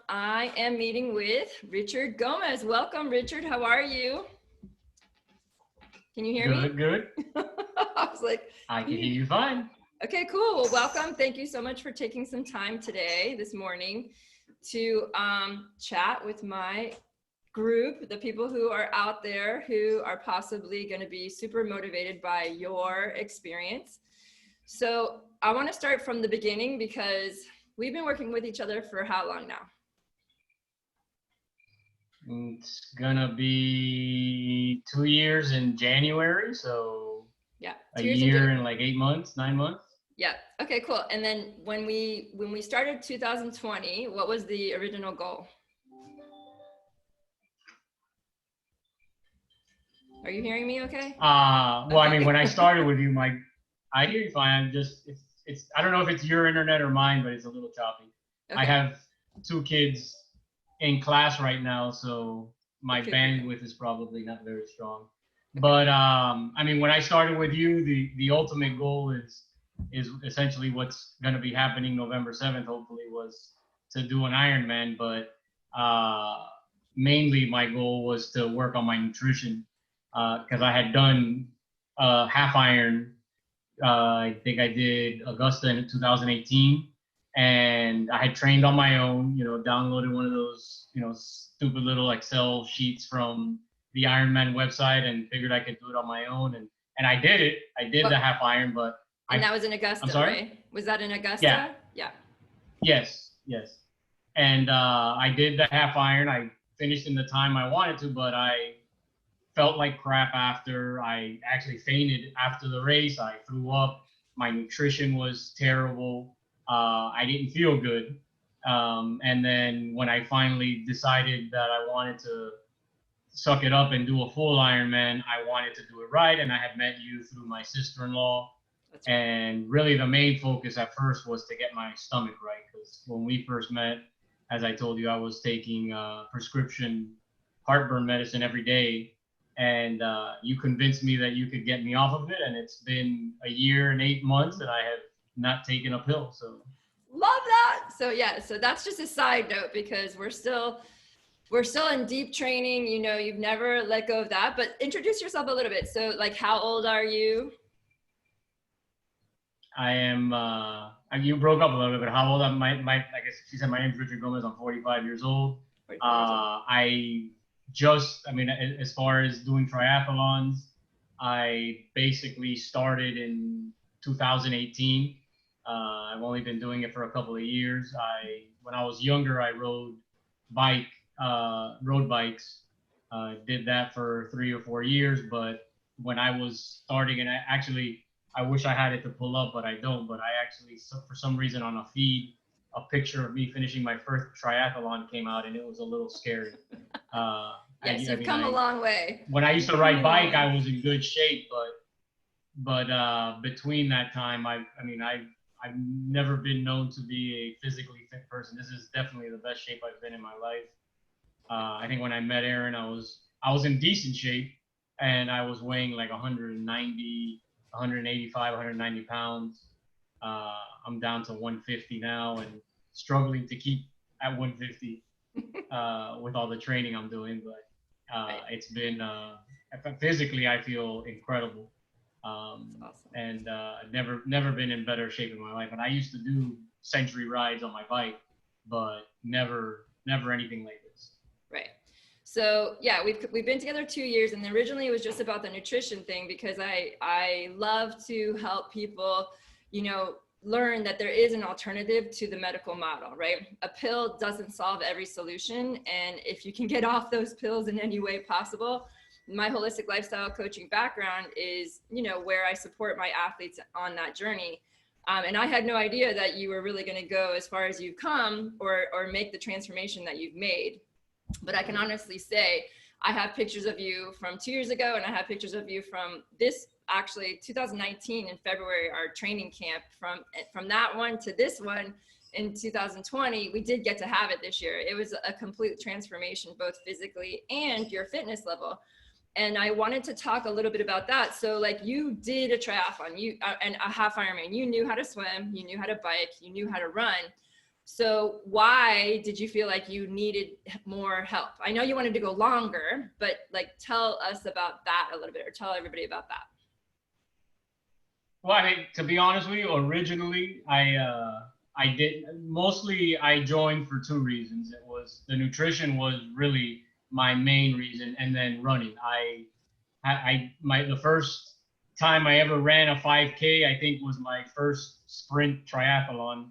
I am meeting with Richard Gomez. Welcome, Richard. How are you? Can you hear me? Good. I was like, I can hear you fine. Okay, cool. Well, welcome. Thank you so much for taking some time today, this morning, to chat with my group, the people who are out there who are possibly going to be super motivated by your experience. So I want to start from the beginning because we've been working with each other for how long now? It's gonna be 2 years in January, so yeah, a year and like 8 months, 9 months. Yeah. Okay, cool. And then when we started 2020, what was the original goal? Are you hearing me okay? Well, okay. I mean, when I started with you, I hear you fine. I'm just, it's, I don't know if it's your internet or mine, but it's a little choppy. Okay. I have 2 kids in class right now, so my bandwidth is probably not very strong. Okay. But I mean, when I started with you, the ultimate goal is essentially what's going to be happening November 7th, hopefully, was to do an Ironman. But mainly my goal was to work on my nutrition because I had done half Iron. I think I did Augusta in 2018. And I had trained on my own, downloaded one of those, stupid little Excel sheets from the Ironman website and figured I could do it on my own. And I did it. I did the half Iron, but that was in Augusta, right? Was that in Augusta? Yeah. Yeah. Yes. And I did the half Iron. I finished in the time I wanted to, but I felt like crap after. I actually fainted after the race. I threw up. My nutrition was terrible. I didn't feel good. And then when I finally decided that I wanted to suck it up and do a full Ironman, I wanted to do it right. And I had met you through my sister-in-law. Right. And really the main focus at first was to get my stomach right. Because when we first met, as I told you, I was taking prescription heartburn medicine every day. And you convinced me that you could get me off of it. And it's been a year and 8 months and I have not taken a pill. So love that. So yeah, so that's just a side note because we're still in deep training. You've never let go of that, but introduce yourself a little bit. So like, how old are you? I am, you broke up a little bit, but how old am I? I guess she said my name's Richard Gomez. I'm 45 years old. As far as doing triathlons, I basically started in 2018. I've only been doing it for a couple of years. When I was younger, I rode road bikes. Did that for 3 or 4 years. But when I was starting, and I wish I had it to pull up, but I don't. But I actually, for some reason, on a feed, a picture of me finishing my first triathlon came out, and it was a little scary. Yes, you've come a long way. When I used to ride bike, I was in good shape, but between that time, I've never been known to be a physically fit person. This is definitely the best shape I've been in my life. I think when I met Erinne, I was in decent shape, and I was weighing like 190, 185, 190 pounds. I'm down to 150 now and struggling to keep at 150 with all the training I'm doing. But it's been physically, I feel incredible. Awesome. And never been in better shape in my life. And I used to do century rides on my bike, but never anything like this. Right. So yeah, we've been together 2 years, and originally it was just about the nutrition thing because I love to help people, learn that there is an alternative to the medical model, right? A pill doesn't solve every solution, and if you can get off those pills in any way possible. My holistic lifestyle coaching background is, where I support my athletes on that journey. And I had no idea that you were really going to go as far as you've come or make the transformation that you've made. But I can honestly say I have pictures of you from 2 years ago, and I have pictures of you from this, actually 2019 in February, our training camp. From that one to this one in 2020, we did get to have it this year. It was a complete transformation, both physically and your fitness level. And I wanted to talk a little bit about that. So like, you did a triathlon, and a half Ironman. You knew how to swim, you knew how to bike, you knew how to run. So why did you feel like you needed more help? I know you wanted to go longer, but like tell us about that a little bit, or tell everybody about that. Well, I think, to be honest with you, originally I did mostly I joined for two reasons. It was the nutrition was really my main reason, and then running. The first time I ever ran a 5K, I think was my first sprint triathlon.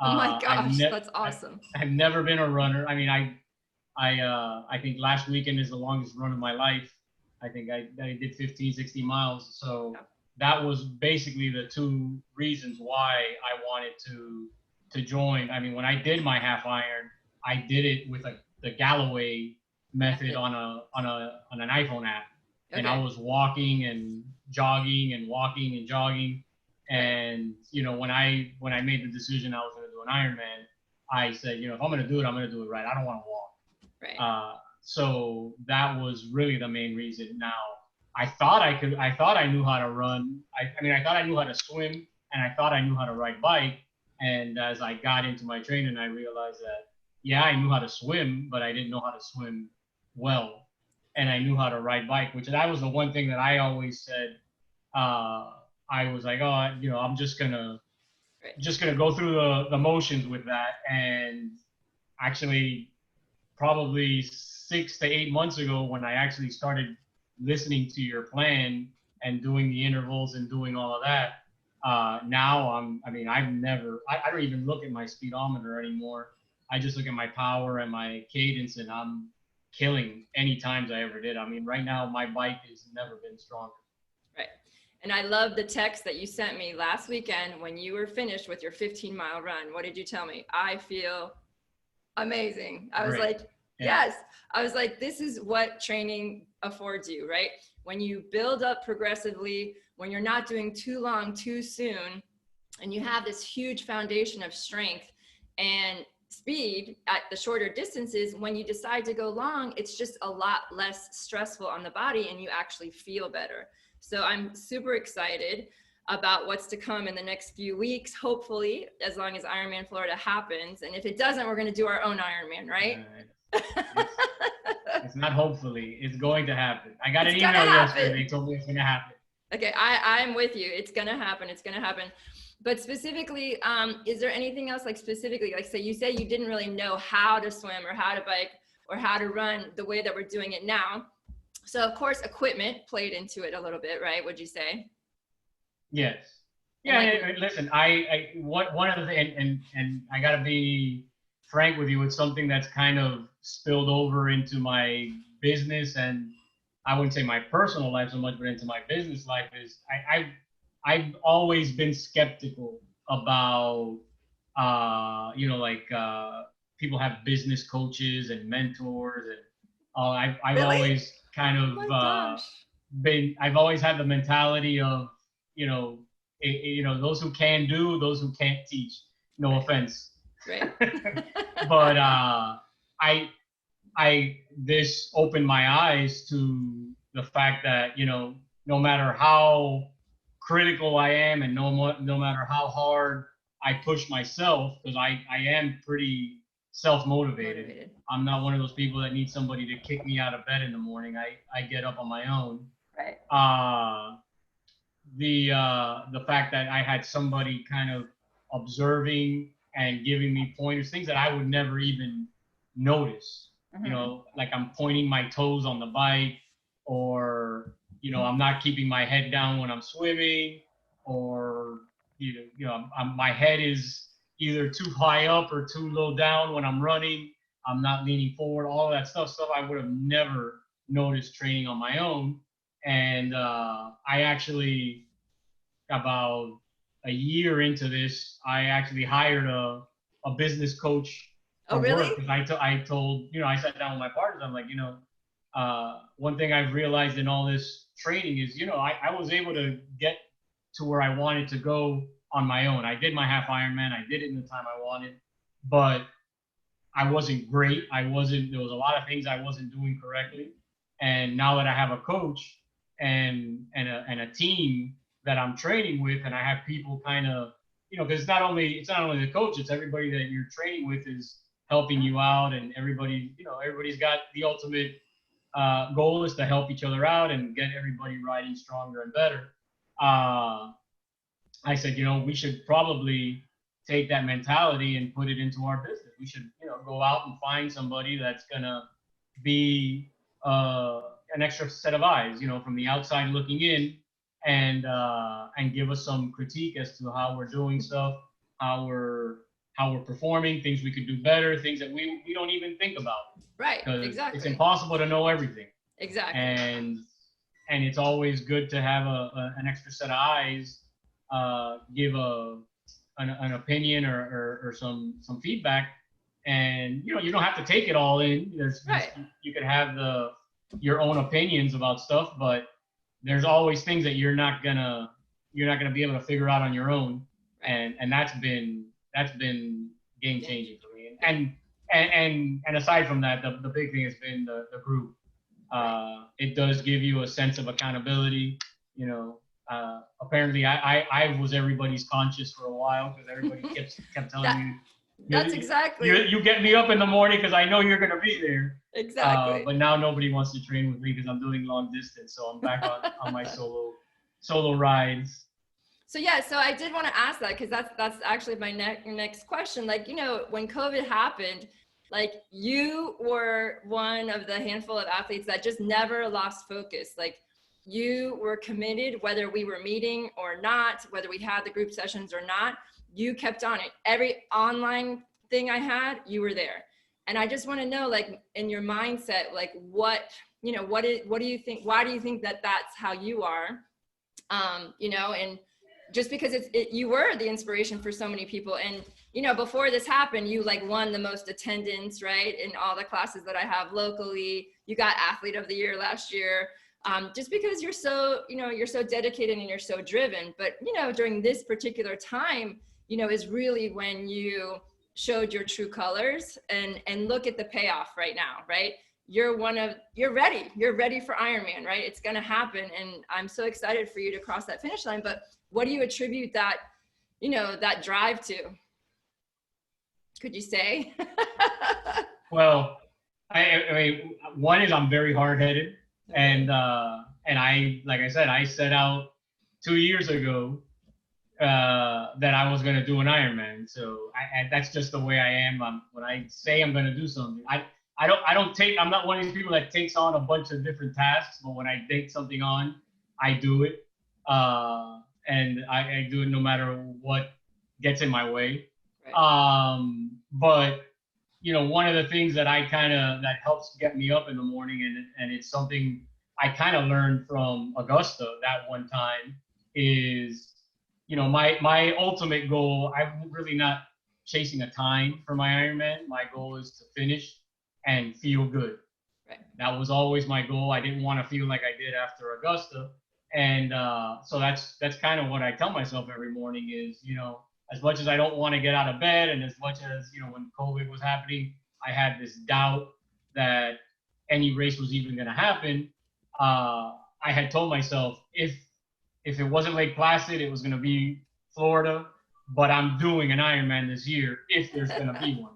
Oh my I've, gosh, ne- that's awesome. I've never been a runner. I mean, I think last weekend is the longest run of my life. I think I did 15, 16 miles. So Yeah. that was basically the two reasons why I wanted to join. I mean, when I did my half iron, I did it with the Galloway method on an iPhone app, and I Okay. was walking and jogging and walking and jogging. And when I made the decision I was going to do an Ironman, I said, if I'm going to do it, I'm going to do it right. I don't want to walk. Right. So that was really the main reason. Now, I thought I knew how to run. I mean, I thought I knew how to swim, and I thought I knew how to ride bike. And as I got into my training, I realized that, yeah, I knew how to swim, but I didn't know how to swim well. And I knew how to ride bike, which that was the one thing that I always said. I was like, oh, I'm just gonna Right. go through the motions with that. And actually, probably 6 to 8 months ago, when I actually started listening to your plan and doing the intervals and doing all of that, now I don't even look at my speedometer anymore. I just look at my power and my cadence, and I'm killing any times I ever did. I mean, right now my bike has never been stronger. Right. And I love the text that you sent me last weekend when you were finished with your 15-mile run. What did you tell me? I feel amazing. I was Great. like, Yeah. yes. I was like, this is what training affords you, right? When you build up progressively, when you're not doing too long, too soon, and you have this huge foundation of strength and speed at the shorter distances, when you decide to go long, it's just a lot less stressful on the body and you actually feel better. So I'm super excited about what's to come in the next few weeks, hopefully, as long as Ironman Florida happens. And if it doesn't, we're going to do our own Ironman, right? It's not hopefully, it's going to happen. I got It's an gonna email happen. yesterday. They told me it's going to happen. Okay, I'm with you. It's gonna happen. It's gonna happen. But specifically, is there anything else, like specifically, like say you say you didn't really know how to swim or how to bike or how to run the way that we're doing it now. So of course, equipment played into it a little bit, right? Would you say? Yes. And Yeah. like, Listen, one of the and I got to be frank with you. It's something that's kind of spilled over into my business, and I wouldn't say my personal life so much, but into my business life. Is I've always been skeptical about people have business coaches and mentors, and I've really? always kind Oh of my gosh. I've always had the mentality of you know those who can do, those who can't teach. No Right. offense. Right. But I this opened my eyes to the fact that no matter how critical I am, and no matter how hard I push myself, because I am pretty self-motivated. Motivated. I'm not one of those people that need somebody to kick me out of bed in the morning. I get up on my own. Right. The fact that I had somebody kind of observing and giving me pointers, things that I would never even notice. Mm-hmm. Like I'm pointing my toes on the bike, or I'm not keeping my head down when I'm swimming, or my head is either too high up or too low down when I'm running. I'm not leaning forward. All of that stuff I would have never noticed training on my own. And I actually, about a year into this, I actually hired a business coach Oh, for really? work, because I told, I sat down with my partners. I'm like, one thing I've realized in all this training is, I was able to get to where I wanted to go on my own. I did my half Ironman. I did it in the time I wanted, but I wasn't great. There was a lot of things I wasn't doing correctly. And now that I have a coach and a team that I'm training with, and I have people kind of because it's not only the coach, it's everybody that you're training with is helping you out, and everybody's got the ultimate goal is to help each other out and get everybody riding stronger and better. I said, we should probably take that mentality and put it into our business. We should, go out and find somebody that's gonna be an extra set of eyes, from the outside looking in, and give us some critique as to how we're doing stuff, how we're performing, things we could do better, things that we don't even think about. Right. Because exactly. It's impossible to know everything. Exactly. And it's always good to have an extra set of eyes, give an opinion or some feedback, and you don't have to take it all in. Right. You could have your own opinions about stuff, but there's always things that you're not gonna be able to figure out on your own, and that's been game changing for me. And aside from that, the big thing has been the group. It does give you a sense of accountability. Apparently I was everybody's conscience for a while, because everybody kept telling me. That's exactly. You get me up in the morning because I know you're going to be there. Exactly. But now nobody wants to train with me because I'm doing long distance. So I'm back on my solo rides. So I did want to ask that, because that's actually my next question. Like, when COVID happened, like, you were one of the handful of athletes that just never lost focus. Like, you were committed, whether we were meeting or not, whether we had the group sessions or not, you kept on it. Every online thing I had, you were there. And I just want to know, like, in your mindset, like, what do you think, why do you think that that's how you are? And just because you were the inspiration for so many people. And, before this happened, you like won the most attendance, right? In all the classes that I have locally. You got Athlete of the Year last year. Just because you're so dedicated and you're so driven. But, during this particular time, is really when you showed your true colors, and look at the payoff right now, right? You're ready for Ironman, right? It's going to happen. And I'm so excited for you to cross that finish line. But what do you attribute that, that drive to? Could you say? Well, I mean, one is I'm very hard-headed, and I, like I said, I set out 2 years ago that I was going to do an Ironman. So that's just the way I am. When I say I'm going to do something, I'm not one of these people that takes on a bunch of different tasks, but when I take something on, I do it. And I do it no matter what gets in my way. Right. But one of the things that that helps get me up in the morning, and it's something I kind of learned from Augusta that one time, is, my ultimate goal, I'm really not chasing a time for my Ironman. My goal is to finish and feel good. Right. That was always my goal. I didn't want to feel like I did after Augusta. And so that's kind of what I tell myself every morning is, as much as I don't want to get out of bed, and as much as, when COVID was happening, I had this doubt that any race was even going to happen. I had told myself, if it wasn't Lake Placid, it was going to be Florida, but I'm doing an Ironman this year if there's going to be one.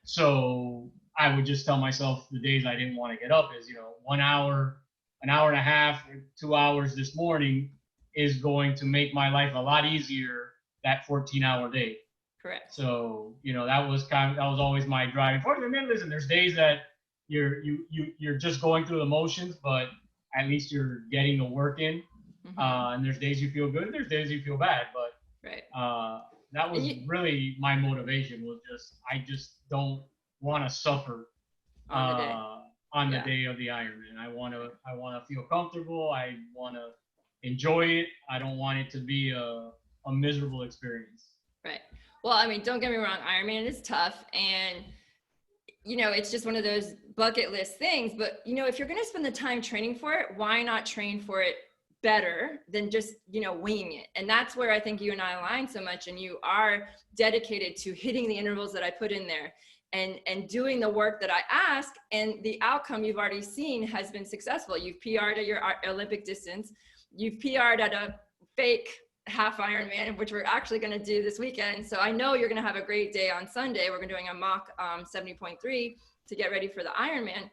So I would just tell myself the days I didn't want to get up is, 1 hour, an hour and a half, 2 hours this morning is going to make my life a lot easier that 14-hour day. Correct. So, that was always my driving force. I mean, listen, there's days that you're just going through the motions, but at least you're getting the work in. Mm-hmm. And there's days you feel good, and there's days you feel bad. But right. That was really my motivation, was I just don't want to suffer on the day of the Ironman. I want to feel comfortable. I want to enjoy it. I don't want it to be a miserable experience. Right. Well, I mean, don't get me wrong, Ironman is tough, and it's just one of those bucket list things. But if you're going to spend the time training for it, why not train for it better than just winging it? And that's where I think you and I align so much, and you are dedicated to hitting the intervals that I put in there and doing the work that I ask, and the outcome you've already seen has been successful. You've PR'd at your Olympic distance. You've PR'd at a fake half Ironman, which we're actually going to do this weekend. So I know you're going to have a great day on Sunday. We're doing a mock 70.3 to get ready for the Ironman.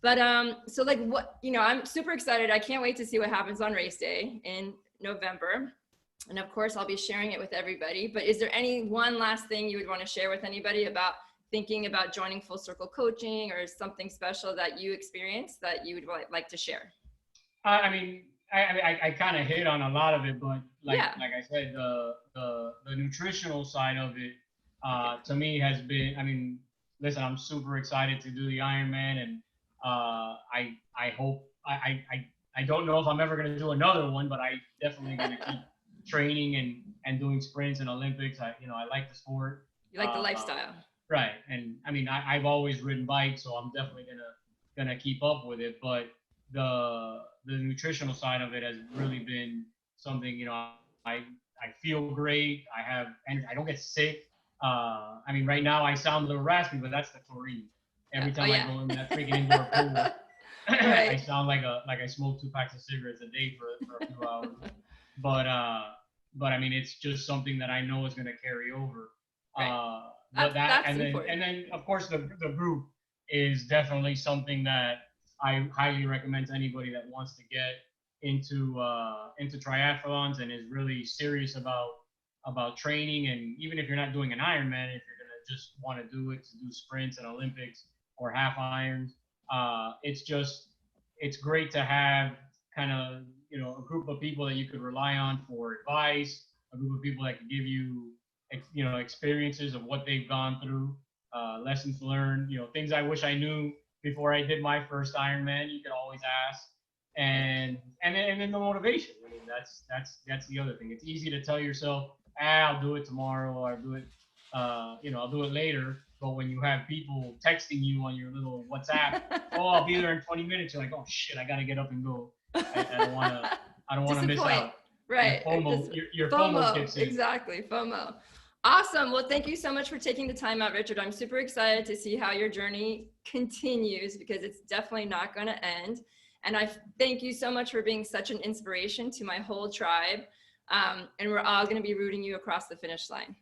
But so like what, you know, I'm super excited. I can't wait to see what happens on race day in November. And of course, I'll be sharing it with everybody. But is there any one last thing you would want to share with anybody about thinking about joining Full Circle Coaching, or something special that you experienced that you would like to share? I mean, I kind of hit on a lot of it, but like Yeah. like I said, the nutritional side of it to me has been. I mean, listen, I'm super excited to do the Ironman, and I hope I don't know if I'm ever going to do another one, but I definitely going to keep training and doing sprints and Olympics. I like the sport. You like the lifestyle. Right, and I mean I've always ridden bikes, so I'm definitely gonna keep up with it. But the nutritional side of it has really been something. I feel great. I don't get sick. I mean, right now I sound a little raspy, but that's the chlorine. Every time I go in that freaking indoor pool, I sound like I smoke 2 packs of cigarettes a day for a few hours. But I mean, it's just something that I know is gonna carry over. Right. But that's and then of course the group is definitely something that I highly recommend to anybody that wants to get into triathlons and is really serious about training. And even if you're not doing an Ironman, if you're gonna just want to do it to do sprints and Olympics or half irons, it's great to have kind of a group of people that you could rely on for advice, a group of people that can give you experiences of what they've gone through, lessons learned, things I wish I knew before I did my first Ironman. You can always ask, and then the motivation. I mean, that's the other thing. It's easy to tell yourself, I'll do it tomorrow, or I'll do it, I'll do it later. But when you have people texting you on your little WhatsApp, oh, I'll be there in 20 minutes, you're like, oh shit, I gotta get up and go. I don't want to miss out. Right. Your FOMO kicks in. Exactly. FOMO. Awesome. Well, thank you so much for taking the time out, Richard. I'm super excited to see how your journey continues, because it's definitely not going to end. And I thank you so much for being such an inspiration to my whole tribe. And we're all going to be rooting you across the finish line.